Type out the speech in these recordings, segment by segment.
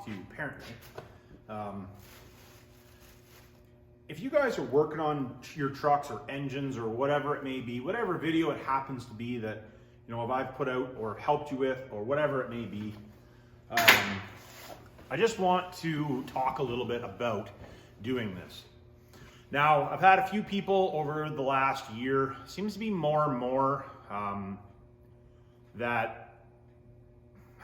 to apparently. If you guys are working on your trucks or engines or whatever it may be, whatever video it happens to be that, you know, if I've put out or helped you with or whatever it may be, I just want to talk a little bit about doing this. Now, I've had a few people over the last year, seems to be more and more, that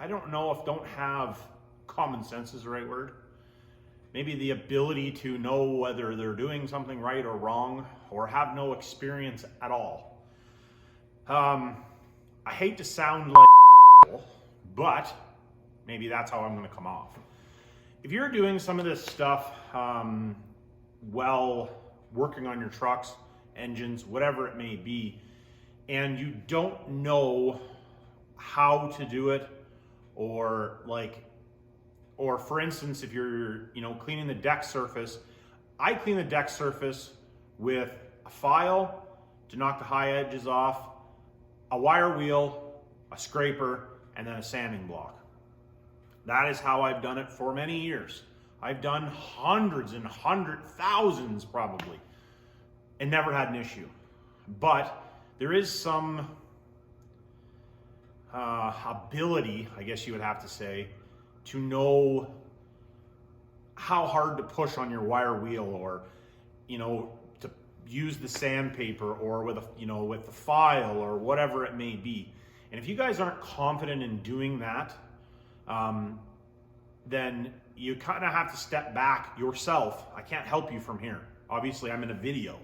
I don't know if don't have common sense is the right word. Maybe the ability to know whether they're doing something right or wrong, or have no experience at all. I hate to sound like, but maybe that's how I'm going to come off. If you're doing some of this stuff while working on your trucks, engines, whatever it may be, and you don't know how to do it, or for instance, if you're, you know, cleaning the deck surface, I clean the deck surface with a file to knock the high edges off, a wire wheel, a scraper, and then a sanding block. That is how I've done it for many years. I've done hundreds and thousands probably, and never had an issue. But there is some ability, I guess you would have to say, to know how hard to push on your wire wheel, or, you know, to use the sandpaper, or with a, you know, with the file, or whatever it may be. And if you guys aren't confident in doing that, then you kind of have to step back yourself. I can't help you from here. Obviously, I'm in a video.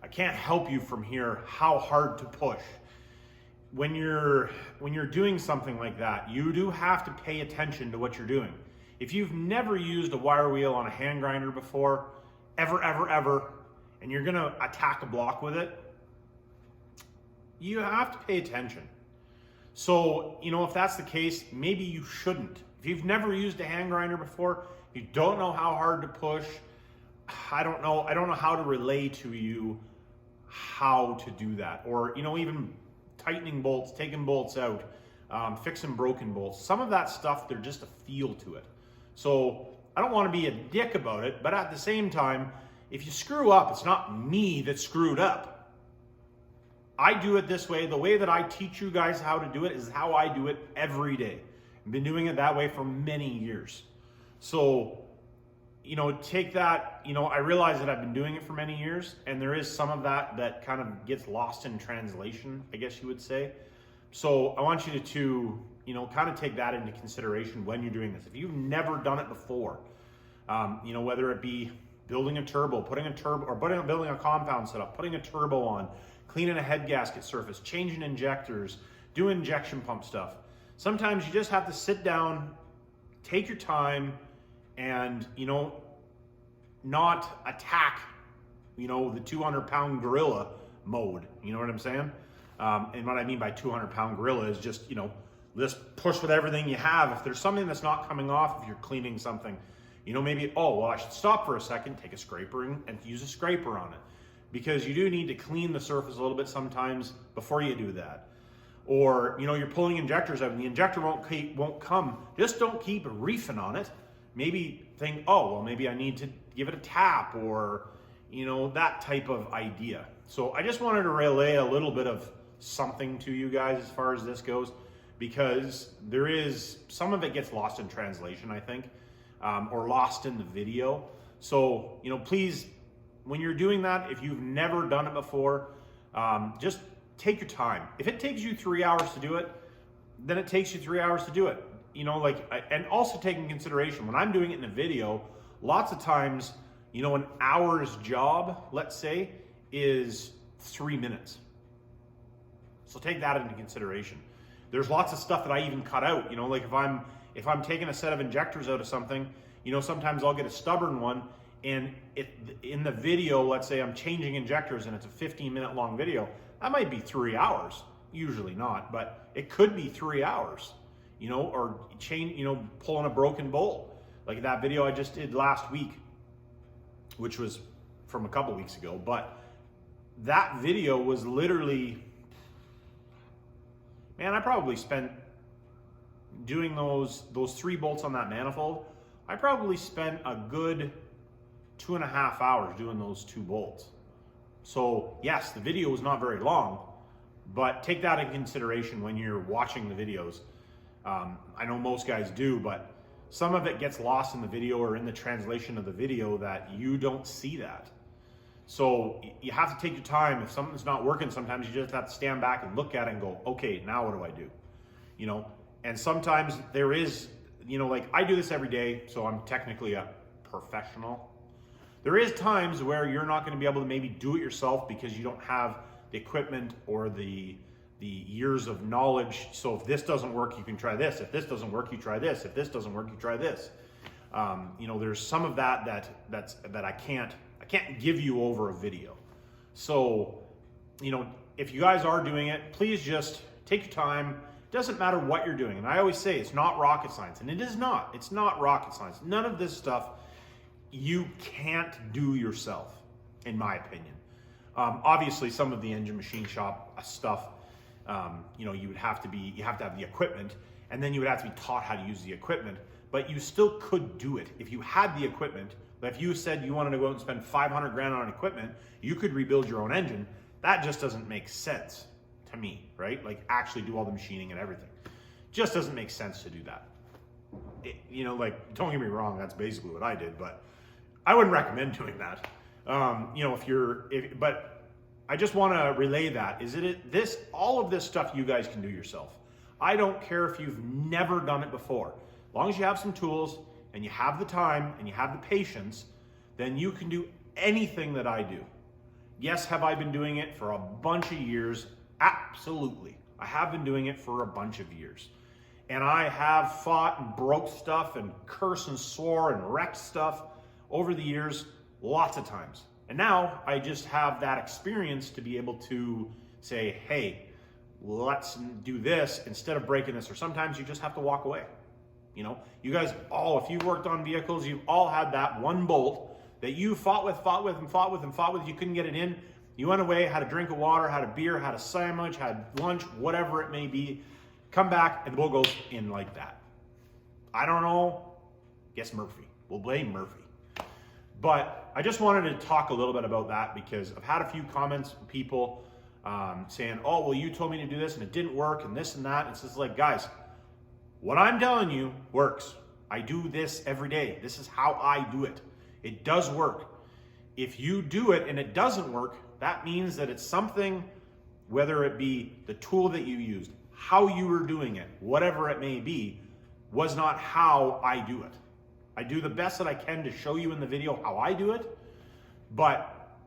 I can't help you from here how hard to push. When you're doing something like that, you do have to pay attention to what you're doing. If you've never used a wire wheel on a hand grinder before, ever, and you're gonna attack a block with it, you have to pay attention. So, you know, if that's the case, maybe you shouldn't. If you've never used a hand grinder before, you don't know how hard to push, I don't know how to relay to you how to do that. Or, you know, even tightening bolts, taking bolts out, fixing broken bolts. Some of that stuff, there's just a feel to it. So I don't want to be a dick about it, but at the same time, if you screw up, it's not me that screwed up. I do it this way. The way that I teach you guys how to do it is how I do it every day. I've been doing it that way for many years. So, you know, take that, you know, I realize that I've been doing it for many years, and there is some of that kind of gets lost in translation, I guess you would say. So I want you to, you know, kind of take that into consideration when you're doing this. If you've never done it before, you know, whether it be building a turbo, building a compound setup, putting a turbo on, cleaning a head gasket surface, changing injectors, doing injection pump stuff. Sometimes you just have to sit down, take your time, and, you know, not attack, you know, the 200-pound gorilla mode. You know what I'm saying? And what I mean by 200-pound gorilla is just, you know, just push with everything you have. If there's something that's not coming off, if you're cleaning something, you know, maybe, oh, well, I should stop for a second, take a scraper and use a scraper on it. Because you do need to clean the surface a little bit sometimes before you do that. Or, you know, you're pulling injectors out and the injector won't come. Just don't keep reefing on it. Maybe think, oh, well, maybe I need to give it a tap, or, you know, that type of idea. So I just wanted to relay a little bit of something to you guys as far as this goes, because there is, some of it gets lost in translation, I think, or lost in the video. So, you know, please, when you're doing that, if you've never done it before, just take your time. If it takes you 3 hours to do it, then it takes you 3 hours to do it. You know, like, and also take in consideration, when I'm doing it in a video, lots of times, you know, an hour's job, let's say, is 3 minutes. So take that into consideration. There's lots of stuff that I even cut out, you know, like if I'm taking a set of injectors out of something, you know, sometimes I'll get a stubborn one, and in the video, let's say I'm changing injectors and it's a 15-minute long video, that might be 3 hours, usually not, but it could be 3 hours. You know, or pulling a broken bolt. Like that video I just did last week, which was from a couple weeks ago, but that video was literally, man, I probably spent doing those 3 bolts on that manifold, I probably spent a good 2.5 hours doing those 2 bolts. So yes, the video was not very long, but take that in consideration when you're watching the videos. I know most guys do, but some of it gets lost in the video or in the translation of the video that you don't see that. So you have to take your time. If something's not working, sometimes you just have to stand back and look at it and go, okay, now what do I do? You know, and sometimes there is, you know, like I do this every day, so I'm technically a professional. There is times where you're not going to be able to maybe do it yourself because you don't have the equipment or the years of knowledge. So if this doesn't work, you can try this. If this doesn't work, you try this. If this doesn't work, you try this. You know, there's some of that I can't give you over a video. So, you know, if you guys are doing it, please just take your time. It doesn't matter what you're doing. And I always say it's not rocket science, and it is not. It's not rocket science. None of this stuff you can't do yourself, in my opinion. Obviously, some of the engine machine shop stuff, you know, you have to have the equipment, and then you would have to be taught how to use the equipment. But you still could do it if you had the equipment. If you said you wanted to go out and spend 500 grand on equipment, you could rebuild your own engine. That just doesn't make sense to me, right? Like actually do all the machining and everything. Just doesn't make sense to do that. You know, like, don't get me wrong, that's basically what I did, but I wouldn't recommend doing that. You know, but I just want to relay that, all of this stuff you guys can do yourself. I don't care if you've never done it before. As long as you have some tools and you have the time and you have the patience, then you can do anything that I do. Yes, have I been doing it for a bunch of years? Absolutely. I have been doing it for a bunch of years. And I have fought and broke stuff and cursed and swore and wrecked stuff over the years, lots of times. And now I just have that experience to be able to say, hey, let's do this instead of breaking this. Or sometimes you just have to walk away. You know, you guys all, if you've worked on vehicles, you've all had that one bolt that you fought with, you couldn't get it in. You went away, had a drink of water, had a beer, had a sandwich, had lunch, whatever it may be. Come back and the bolt goes in like that. I don't know. Guess Murphy. We'll blame Murphy. But I just wanted to talk a little bit about that because I've had a few comments from people saying, oh, well, you told me to do this and it didn't work and this and that. It's just like, guys, what I'm telling you works. I do this every day. This is how I do it. It does work. If you do it and it doesn't work, that means that it's something, whether it be the tool that you used, how you were doing it, whatever it may be, was not how I do it. I do the best that I can to show you in the video how I do it, but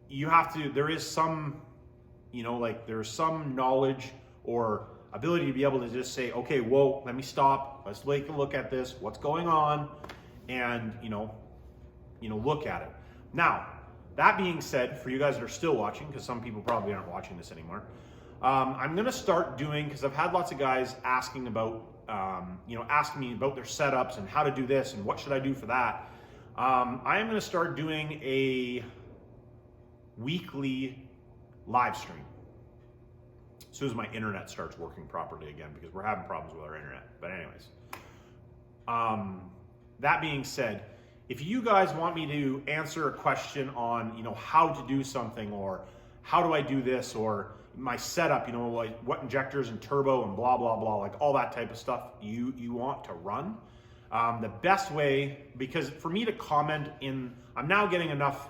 you have to, there is some, you know, like there's some knowledge or ability to be able to just say, okay, whoa, let me stop. Let's take a look at this. What's going on? And, you know, look at it. Now, that being said, for you guys that are still watching, because some people probably aren't watching this anymore, I'm going to start doing, because I've had lots of guys asking about, asking me about their setups and how to do this and what should I do for that. I am going to start doing a weekly live stream as soon as my internet starts working properly again, because we're having problems with our internet. But anyways, that being said, if you guys want me to answer a question on, how to do something, or how do I do this, or my setup, like what injectors and turbo and blah, blah, blah, like all that type of stuff you want to run, the best way, because for me to comment in, I'm now getting enough,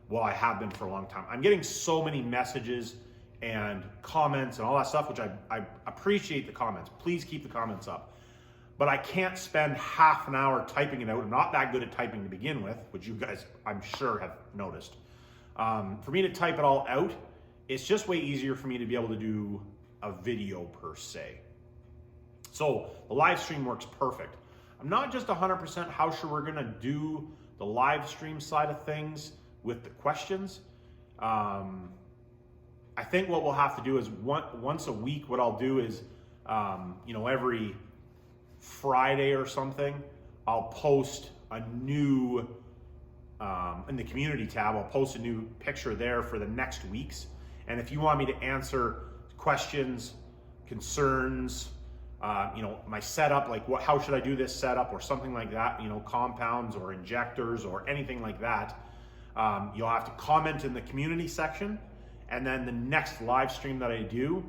well, I have been for a long time. I'm getting so many messages and comments and all that stuff, which I appreciate the comments. Please keep the comments up. But I can't spend half an hour typing it out. I'm not that good at typing to begin with, which you guys, I'm sure, have noticed. For me to type it all out, it's just way easier for me to be able to do a video per se. So the live stream works perfect. I'm not just 100% how sure we're gonna do the live stream side of things with the questions. I think what we'll have to do is once a week, what I'll do is, every Friday or something, I'll post a new, in the community tab, I'll post a new picture there for the next weeks. And if you want me to answer questions, concerns, my setup, like how should I do this setup or something like that, compounds or injectors or anything like that, you'll have to comment in the community section. And then the next live stream that I do,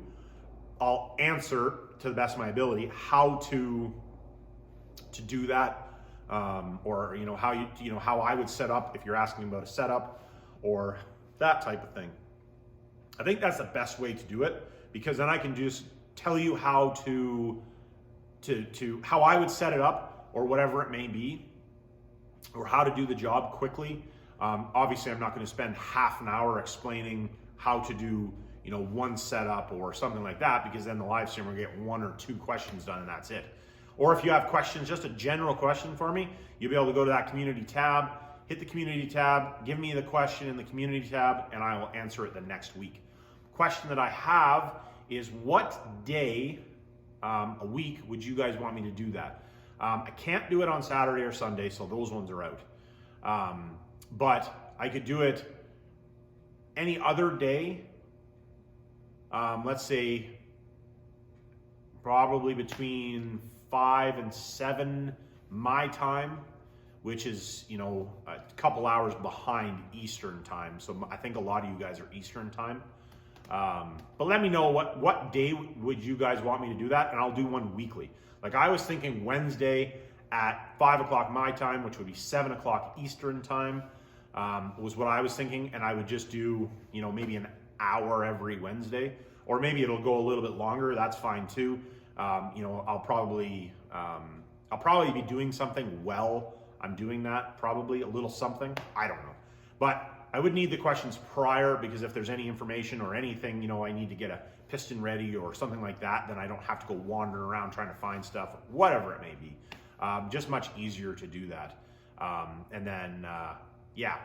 I'll answer to the best of my ability how to do that, or how I would set up if you're asking about a setup or that type of thing. I think that's the best way to do it, because then I can just tell you how how I would set it up or whatever it may be, or how to do the job quickly. Obviously, I'm not going to spend half an hour explaining how to do one setup or something like that, because then the live stream will get 1 or 2 questions done and that's it. Or if you have questions, just a general question for me, you'll be able to go to that community tab, hit the community tab, give me the question in the community tab, and I will answer it the next week. Question that I have is, what day a week would you guys want me to do that? I can't do it on Saturday or Sunday, so those ones are out. But I could do it any other day. Let's say probably between 5 and 7 my time, which is a couple hours behind Eastern time. So I think a lot of you guys are Eastern time. But let me know what day would you guys want me to do that, and I'll do one weekly. Like, I was thinking Wednesday at 5 o'clock my time, which would be 7 o'clock Eastern time, was what I was thinking, and I would just do maybe an hour every Wednesday, or maybe it'll go a little bit longer. That's fine too. I'll probably be doing something while I'm doing that, probably a little something. I don't know, but I would need the questions prior, because if there's any information or anything, I need to get a piston ready or something like that, then I don't have to go wandering around trying to find stuff, whatever it may be. Just much easier to do that. And then, yeah,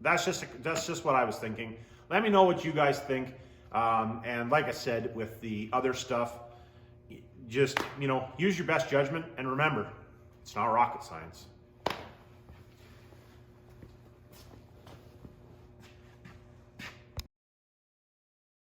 that's just what I was thinking. Let me know what you guys think. And like I said, with the other stuff, just, use your best judgment, and remember, it's not rocket science.